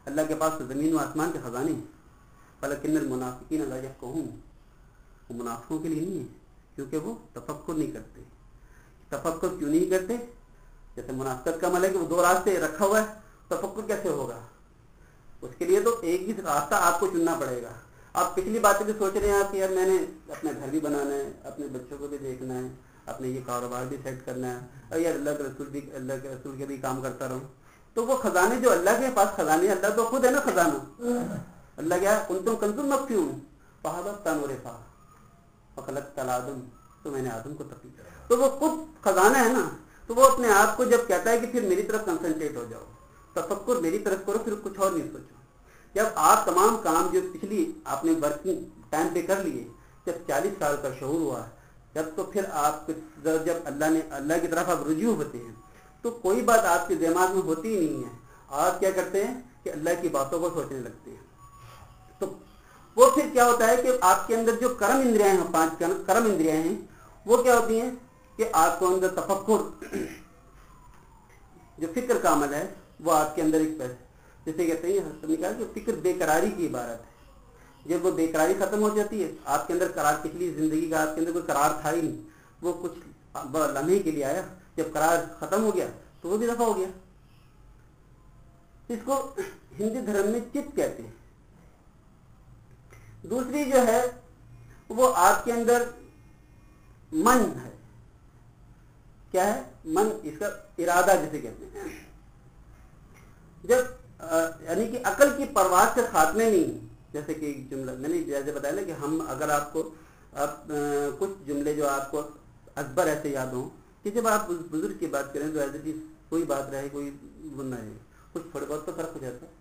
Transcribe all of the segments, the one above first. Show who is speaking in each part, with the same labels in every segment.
Speaker 1: اللہ کے پاس تو زمین و آسمان کے خزانے ہیں. وَلَكِنَّ الْمُنَافِقِينَ لَا يَفْقَهُونَ, وہ منافقوں کے لیے نہیں ہے کیونکہ وہ تفکر نہیں کرتے. تفکر کیوں نہیں کرتے؟ جیسے منافقت کا عمل ہے کہ وہ دو راستے رکھا ہوا ہے, تفکر کیسے ہوگا؟ اس کے لیے تو ایک ہی راستہ آپ کو چننا پڑے گا. آپ پچھلی باتیں بھی سوچ رہے ہیں آپ کہ یار میں نے اپنا گھر بھی بنانا ہے, اپنے بچوں کو بھی دیکھنا ہے, اپنے یہ کاروبار بھی سیٹ کرنا ہے, اور یار اللہ کے رسول کے بھی کام کرتا رہوں. تو وہ خزانے جو اللہ کے پاس خزانے, اللہ تو خود ہے نا خزانہ. اللہ کیا کنتم کنزم مخفیون فہبت نورفا فخلقت آدم, تو میں نے آدم کو تخلیق کیا. تو وہ خود خزانہ ہے نا, تو وہ اپنے آپ کو جب کہتا ہے کہ پھر میری طرف کنسنٹریٹ ہو جاؤ, تفکر میری طرف کرو, پھر کچھ اور نہیں سوچو. جب آپ تمام کام جو پچھلی آپ نے ورکنگ ٹائم پہ کر لیے, جب 40 سال کا شعور ہوا, جب تو پھر آپ جب اللہ کی طرف آپ رجوع ہوتے ہیں تو کوئی بات آپ کے دماغ میں ہوتی ہی نہیں ہے. آپ کیا کرتے ہیں کہ اللہ کی باتوں کو سوچنے لگتے ہیں. تو وہ پھر کیا ہوتا ہے کہ آپ کے اندر جو کرم اندریاں ہیں, 5 کرم اندریاں ہیں, وہ کیا ہوتی ہیں کہ آپ کو اندر تفکر جو فکر کا عمل ہے وہ آپ کے اندر ایک جیسے کہتے ہیں حضرت نے کہا کہ فکر بے قراری کی عبارت ہے. جب وہ بے قراری ختم ہو جاتی ہے, آپ کے اندر قرار, پچھلی زندگی کا آپ کے اندر کوئی قرار تھا ہی نہیں, وہ کچھ لمحے کے لیے آیا, جب قرار ختم ہو گیا تو وہ بھی دفع ہو گیا. اس کو ہندی دھرم میں چت کہتے ہیں. دوسری جو ہے وہ آپ کے اندر من ہے. کیا ہے من؟ اس کا ارادہ جسے کہتے ہیں. جب یعنی کہ عقل کی پرواز کے خاتمے میں, جیسے کہ جملہ میں نے جیسے بتایا نا کہ ہم اگر آپ کو کچھ جملے جو آپ کو ازبر ایسے یاد ہوں کہ جب آپ بزرگ کی بات کریں تو ایسے کہ کوئی بات رہے کوئی نہ رہے, کچھ تھوڑے بہت تو فرق ہو جاتا ہے.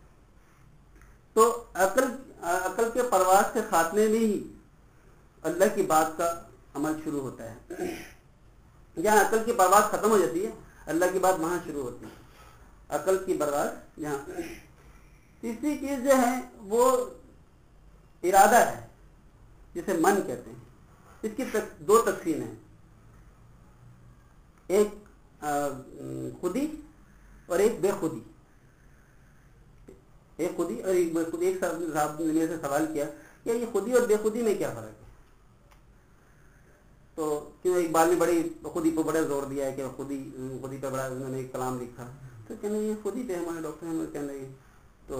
Speaker 1: تو عقل کے پرواز کے خاتمے میں ہی اللہ کی بات کا عمل شروع ہوتا ہے. جہاں عقل کی پرواز ختم ہو جاتی ہے اللہ کی بات وہاں شروع ہوتی ہے. عقل کی پرواز جہاں. تیسری چیز جو ہے وہ ارادہ ہے جسے من کہتے ہیں. اس کی 2 تقسیم ہیں, ایک خودی اور ایک بے خودی. ایک خودی اور ایک بے خودی. ایک صاحب نے میرے سے سوال کیا کہ یہ خودی اور بے خودی میں کیا فرق ہے؟ تو کیوں اقبال نے بڑی خودی پہ بڑا زور دیا ہے کہ خودی پہ بڑا انہوں نے ایک کلام لکھا. تو کہنے یہ خودی پہ ہمارے ڈاکٹر ہیں کہنے لگے, تو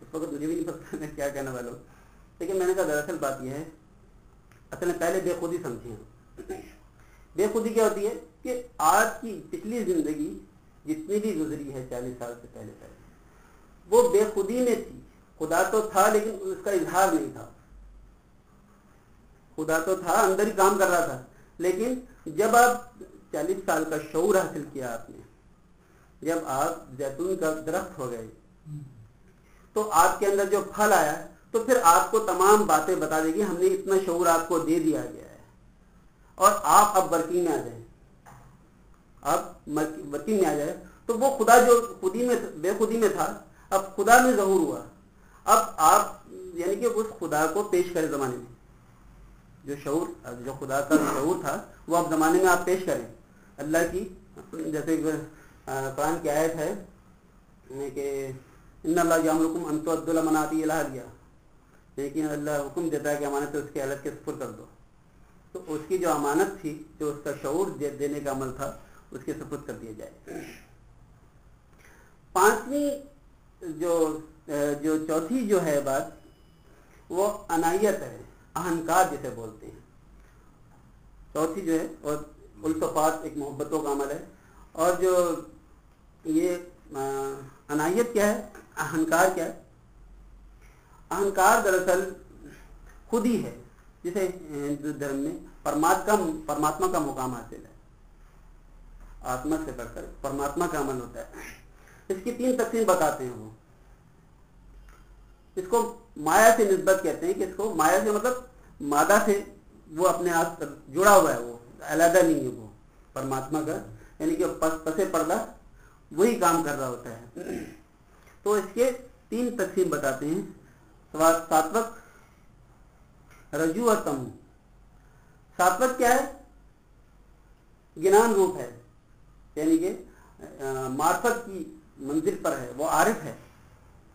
Speaker 1: اس وقت مجھے بھی نہیں پتا میں کیا کہنے والا ہوں. لیکن میں نے کہا دراصل بات یہ ہے, اصل میں پہلے بے خودی سمجھیں. بے خودی کیا ہوتی ہے کہ آج کی پچھلی زندگی جتنی بھی گزری ہے 40 سال سے پہلے وہ بے خودی میں تھی. خدا تو تھا لیکن اس کا اظہار نہیں تھا. خدا تو تھا, اندر ہی کام کر رہا تھا, لیکن جب آپ 40 سال کا شعور حاصل کیا آپ نے, جب آپ زیتون کا درخت ہو گئے تو آپ کے اندر جو پھل آیا تو پھر آپ کو تمام باتیں بتا دے گی. ہم نے اتنا شعور آپ کو دے دیا گیا ہے اور آپ اب ورکنگ میں آ جائیں. آپ ورکنگ میں آ جائے تو وہ خدا جو خودی میں بے خودی میں تھا اب خدا میں ظہور ہوا. اب آپ یعنی کہ اس خدا کو پیش کریں زمانے میں, جو شعور جو خدا کا شعور تھا وہ اب زمانے میں آپ پیش کریں. اللہ کی جیسے قرآن کی آیت ہے کہ ان اللہ یامرکم ان تؤدوا الامانات الی اہلیہا, لیکن اللہ حکم دیتا ہے کہ امانت اس کے اہل کے سپرد کر دو. تو اس کی جو امانت تھی, جو اس کا شعور دینے کا عمل تھا, اس کے سپرد کر دیا جائے. 5ویں جو چوتھی جو ہے بات وہ انائیت ہے, اہنکار جسے بولتے ہیں. چوتھی جو ہے اور التفات ایک محبتوں کا عمل ہے. اور جو یہ انائیت کیا ہے, اہنکار کیا ہے؟ اہنکار دراصل خودی ہے جسے ہندو دھرم میں پرماتما کا مقام حاصل ہے. آتما سے بڑھ کر پرماتما کا عمل ہوتا ہے. اس کی 3 تقسیم بتاتے ہیں. وہ اس کو مایا سے نسبت کہتے ہیں کہ اس کو مایا سے مطلب مادہ سے وہ اپنے آپ جڑا ہوا ہے, وہ علیحدہ نہیں ہے. وہ پرماتما کا یعنی کہ پسے پردہ وہی کام کر رہا ہوتا ہے. تو اس کے 3 تقسیم بتاتے ہیں. ساتوک, رجو اور تمو. ساتوک کیا ہے؟ گنان روپ ہے, یعنی کہ معرفت کی منزل پر ہے, وہ عارف ہے.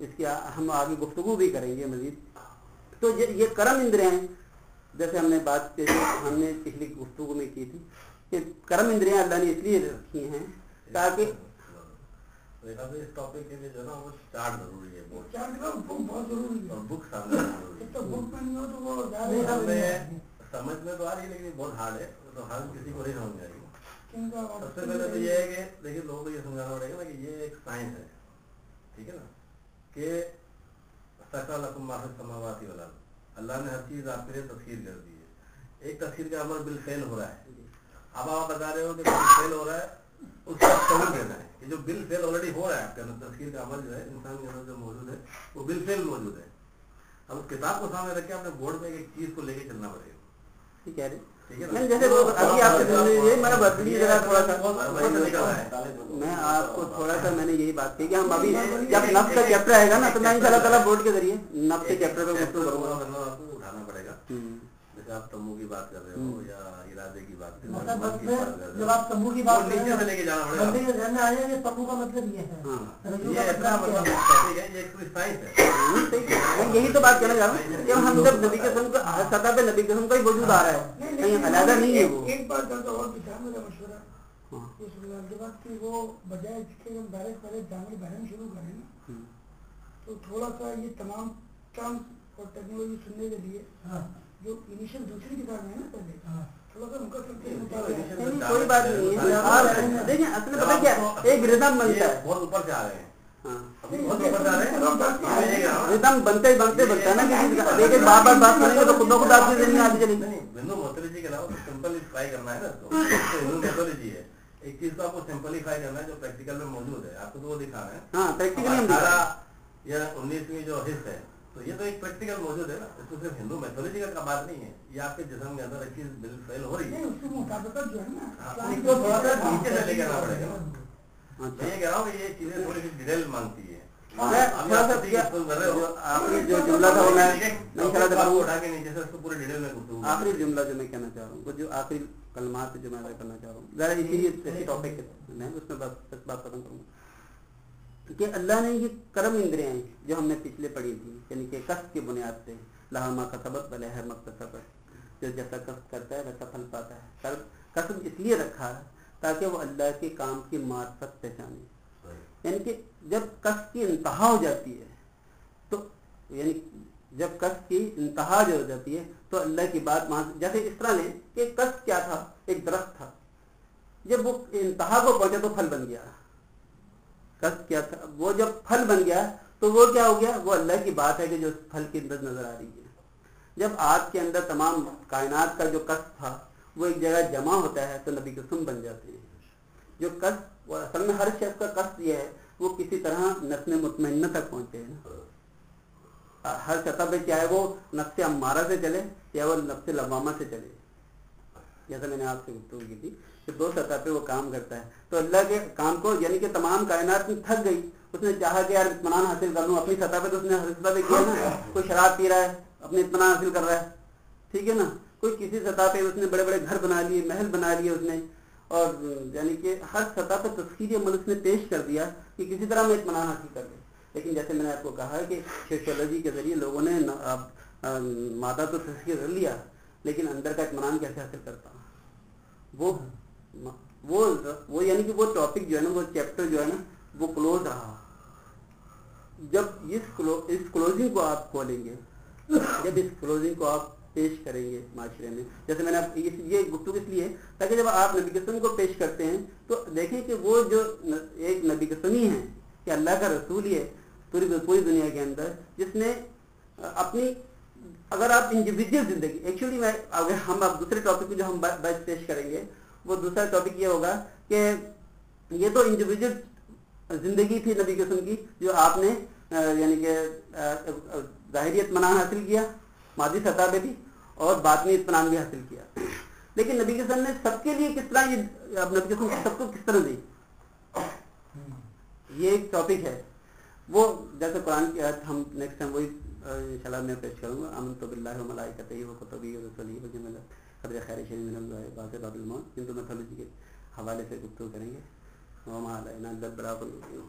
Speaker 1: اس کی ہم آگے گفتگو بھی کریں گے مزید. تو یہ کرم اندریاں ہیں، جیسے ہم نے پچھلی گفتگو میں کی تھی کہ کرم اندریاں اللہ نے اس لیے رکھی ہیں تاکہ
Speaker 2: اس ٹاپک کے لیے جو ہے نا وہ چارٹ ضروری ہے،
Speaker 3: بہت ضروری ہے،
Speaker 2: اور بک سامنے ضروری
Speaker 3: تو بک میں نہیں ہو تو وہ
Speaker 2: سمجھ میں تو آ رہی ہے لیکن بہت ہارڈ ہے، تو ہر کسی کو نہیں سمجھ میں آئے گی. سب سے پہلے تو یہ ہے کہ دیکھیے لوگوں کو یہ سمجھانا پڑے گا نا کہ یہ ایک سائنس ہے، ٹھیک ہے نا، کہ سکا لکم ما فی السماوات والارض، اللہ نے ہر چیز آپ کے لیے تسخیر کر دی ہے. ایک تسخیر کا عمل بالفعل ہو رہا ہے. اب آپ بتا رہے ہو کہ بالفعل ہو رہا ہے، اس کا قبول دینا ہے کہ جو بالفعل آلریڈی ہو رہا ہے آپ کے اندر، تسخیر کا عمل جو ہے انسان کے اندر جو موجود ہے وہ بالفعل موجود ہے. اب اس کتاب کو سامنے رکھ کے اپنے بورڈ پہ ایک چیز کو لے کے چلنا پڑے گا.
Speaker 1: ٹھیک ہے
Speaker 2: جیسے
Speaker 1: ابھی آپ سے میں بدلی ذرا تھوڑا سا
Speaker 2: میں
Speaker 1: آپ کو تھوڑا سا میں نے یہی بات کی کہ ہم ابھی جب نفس کا چیپٹر آئے گا نا تو میں ان شاء اللہ تعالیٰ بورڈ کے ذریعے نفس کے چیپٹر پہ گفتگو کروں گا.
Speaker 2: اٹھانا پڑے گا، جیسے آپ تمبو کی بات کر رہے ہو یا ارادے کی بات کر رہے ہو،
Speaker 3: جب آپ تمبو کی بات
Speaker 2: نیچے سے لے کے جانا پڑے گا.
Speaker 3: ذہن میں آ جائے کہ تمبو کا مطلب یہ ہے،
Speaker 2: یہ اتنا مطلب ہے، یہ ایک سائنس ہے.
Speaker 1: میں یہی تو بات کہنا چاہ رہا ہوں کہ ہم جب نبی قسم کا ہر سطح پہ نبی قسم کا ہی وجود آ رہا ہے، کہیں علیحدہ نہیں ہے. وہ
Speaker 3: ایک بات کرتا اور بھی تھا میرا مشورہ اس کے بعد کہ وہ بجائے اس کے ہم ڈائریکٹ پہلے جامع بہن شروع کریں نا، تو تھوڑا سا یہ تمام ٹرمس اور ٹیکنالوجی سننے کے لیے جو انیشل دوسری کتاب ہے نا پہلے تھوڑا سا ان کا
Speaker 1: کوئی بات نہیں ہے. آپ دیکھیں اصل میں پتہ کیا ایک ردم بنتا ہے،
Speaker 2: بہت اوپر سے آ رہے ہیں،
Speaker 1: ردم بنتے ہی بنتے بنتا ہے نا. دیکھیں بار بار بات کریں گے تو خود بخود آپ کی زندگی آتی چلے گی.
Speaker 2: ہندو میتھولوجی کے علاوہ سمپلیفائی کرنا ہے نا، تو ہندو میتھولوجی ہے، ایک چیز کو آپ کو سمپلیفائی کرنا ہے جو پریکٹیکل میں موجود ہے، آپ کو تو وہ دکھانا ہے.
Speaker 1: ہاں پریکٹیکلی ہم دکھا
Speaker 2: 18 یا 19ویں جو حصہ ہے تو یہ تو ایک پریکٹیکل موجود ہے نا، اس کو صرف ہندو میتھولوجی کا بات نہیں ہے، یہ آپ کے جسم کے اندر ایک چیز بالفعل ہو رہی ہے.
Speaker 3: اس کی مطابقت جو ہے نا
Speaker 2: اس کو تھوڑا سا نیچے سے لے کے آنا پڑے گا. میں یہ کہہ رہا ہوں کہ یہ چیزیں تھوڑی سی ڈیٹیل مانگتی ہے.
Speaker 1: آخری جو جملہ تھا وہ آخری جملہ جو میں کہنا چاہ رہا ہوں، وہ جو آخری کلمات جو میں کرنا چاہ رہا ہوں ذرا اسی لیے ٹاپک میں اس میں بات ختم کروں گا کہ اللہ نے یہ کرم اندریاں ہیں جو ہم نے پچھلے پڑھی تھی، یعنی کہ کسب کی بنیاد پہ لہا ما کسبت ولہا ما اکتسبت، جو جیسا کسب کرتا ہے ویسا پھل پاتا ہے. کسب اس لیے رکھا ہے تاکہ وہ اللہ کے کام کی معرفت پہچانے. یعنی کہ جب کسب کی انتہا ہو جاتی ہے تو یعنی جب کسب کی انتہا جو ہو جاتی ہے تو اللہ کی بات وہاں، جیسے اس طرح لیں کہ کسب کیا تھا، ایک درخت تھا، جب وہ انتہا کو پہنچا تو پھل بن گیا. کسب کیا تھا، وہ جب پھل بن گیا تو وہ کیا ہو گیا، وہ اللہ کی بات ہے کہ جو پھل کے اندر نظر آ رہی ہے. جب آپ کے اندر تمام کائنات کا جو کسب تھا وہ ایک جگہ جمع ہوتا ہے تو نبی قسم بن جاتے ہیں. جو قصد اصل میں ہر شخص کا قصد یہ ہے وہ کسی طرح نفس مطمئنہ تک پہنچے ہیں، ہر سطح پہ، چاہے وہ نفس امارہ سے چلے یا وہ نفس لوامہ سے چلے. جیسا میں نے آپ سے گفتگو کی تھی کہ دو سطح پہ وہ کام کرتا ہے. تو اللہ کے کام کو یعنی کہ تمام کائنات میں تھک گئی، اس نے چاہا کہ یار اطمینان حاصل کر لوں اپنی سطح پہ، تو اس نے ہر سطح پہ کیا نا. کوئی شراب پی رہا ہے اپنے اطمینان حاصل کر رہا ہے، ٹھیک ہے نا. کوئی کسی سطح پہ اس نے بڑے بڑے گھر بنا لیے، محل بنا لیے اس نے، اور یعنی کہ ہر سطح پہ تسخیری عمل اس نے پیش کر دیا کہ کسی طرح میں اطمینان حاصل کر لے. لیکن جیسے میں نے آپ کو کہا کہ سوشیولوجی کے ذریعے لوگوں نے مادہ تو تسخیر کر لیا لیکن اندر کا اطمینان کیسے حاصل کرتا. وہ یعنی کہ وہ ٹاپک جو ہے نا، وہ چیپٹر جو ہے نا وہ کلوز رہا. جب اس کلوزنگ کو آپ کھولیں گے، جب اس کلوزنگ کو آپ پیش کریں گے معاشرے میں، جیسے میں نے یہ گفتگو اس لیے تاکہ جب آپ نبی قسم کو پیش کرتے ہیں تو دیکھیں کہ وہ جو ایک نبی قسم ہی ہے کہ اللہ کا رسول ہی ہے پوری دنیا کے اندر، جس نے اپنی، اگر آپ انڈیویجول زندگی، ایکچولی میں اگر ہم اب دوسرے ٹاپک کو جو ہم بات پیش کریں گے وہ دوسرا ٹاپک یہ ہوگا کہ یہ تو انڈیویجول زندگی تھی نبی قسم کی جو آپ نے یعنی کہ ظاہری اطمینان حاصل کیا، مادی سطح پہ بھی، اور باطنی اطمینان بھی حاصل کیا. لیکن نبی قسم نے سب کے لیے کس طرح نبی قسم سب کو کس طرح دی، یہ ایک ٹاپک ہے. وہ جیسے قرآن کی آیت ہم نیکسٹ ٹائم وہی انشاءاللہ میں پیش کروں گا. آمنت باللہ و ملائکتہ و کتبہ و رسلہ وجملہ قدر خیر شیء من اللہ باسط باب الموت. ہندو میتھولوجی کے حوالے سے گفتگو کریں گے. وما علینا الا البلاغ المبین.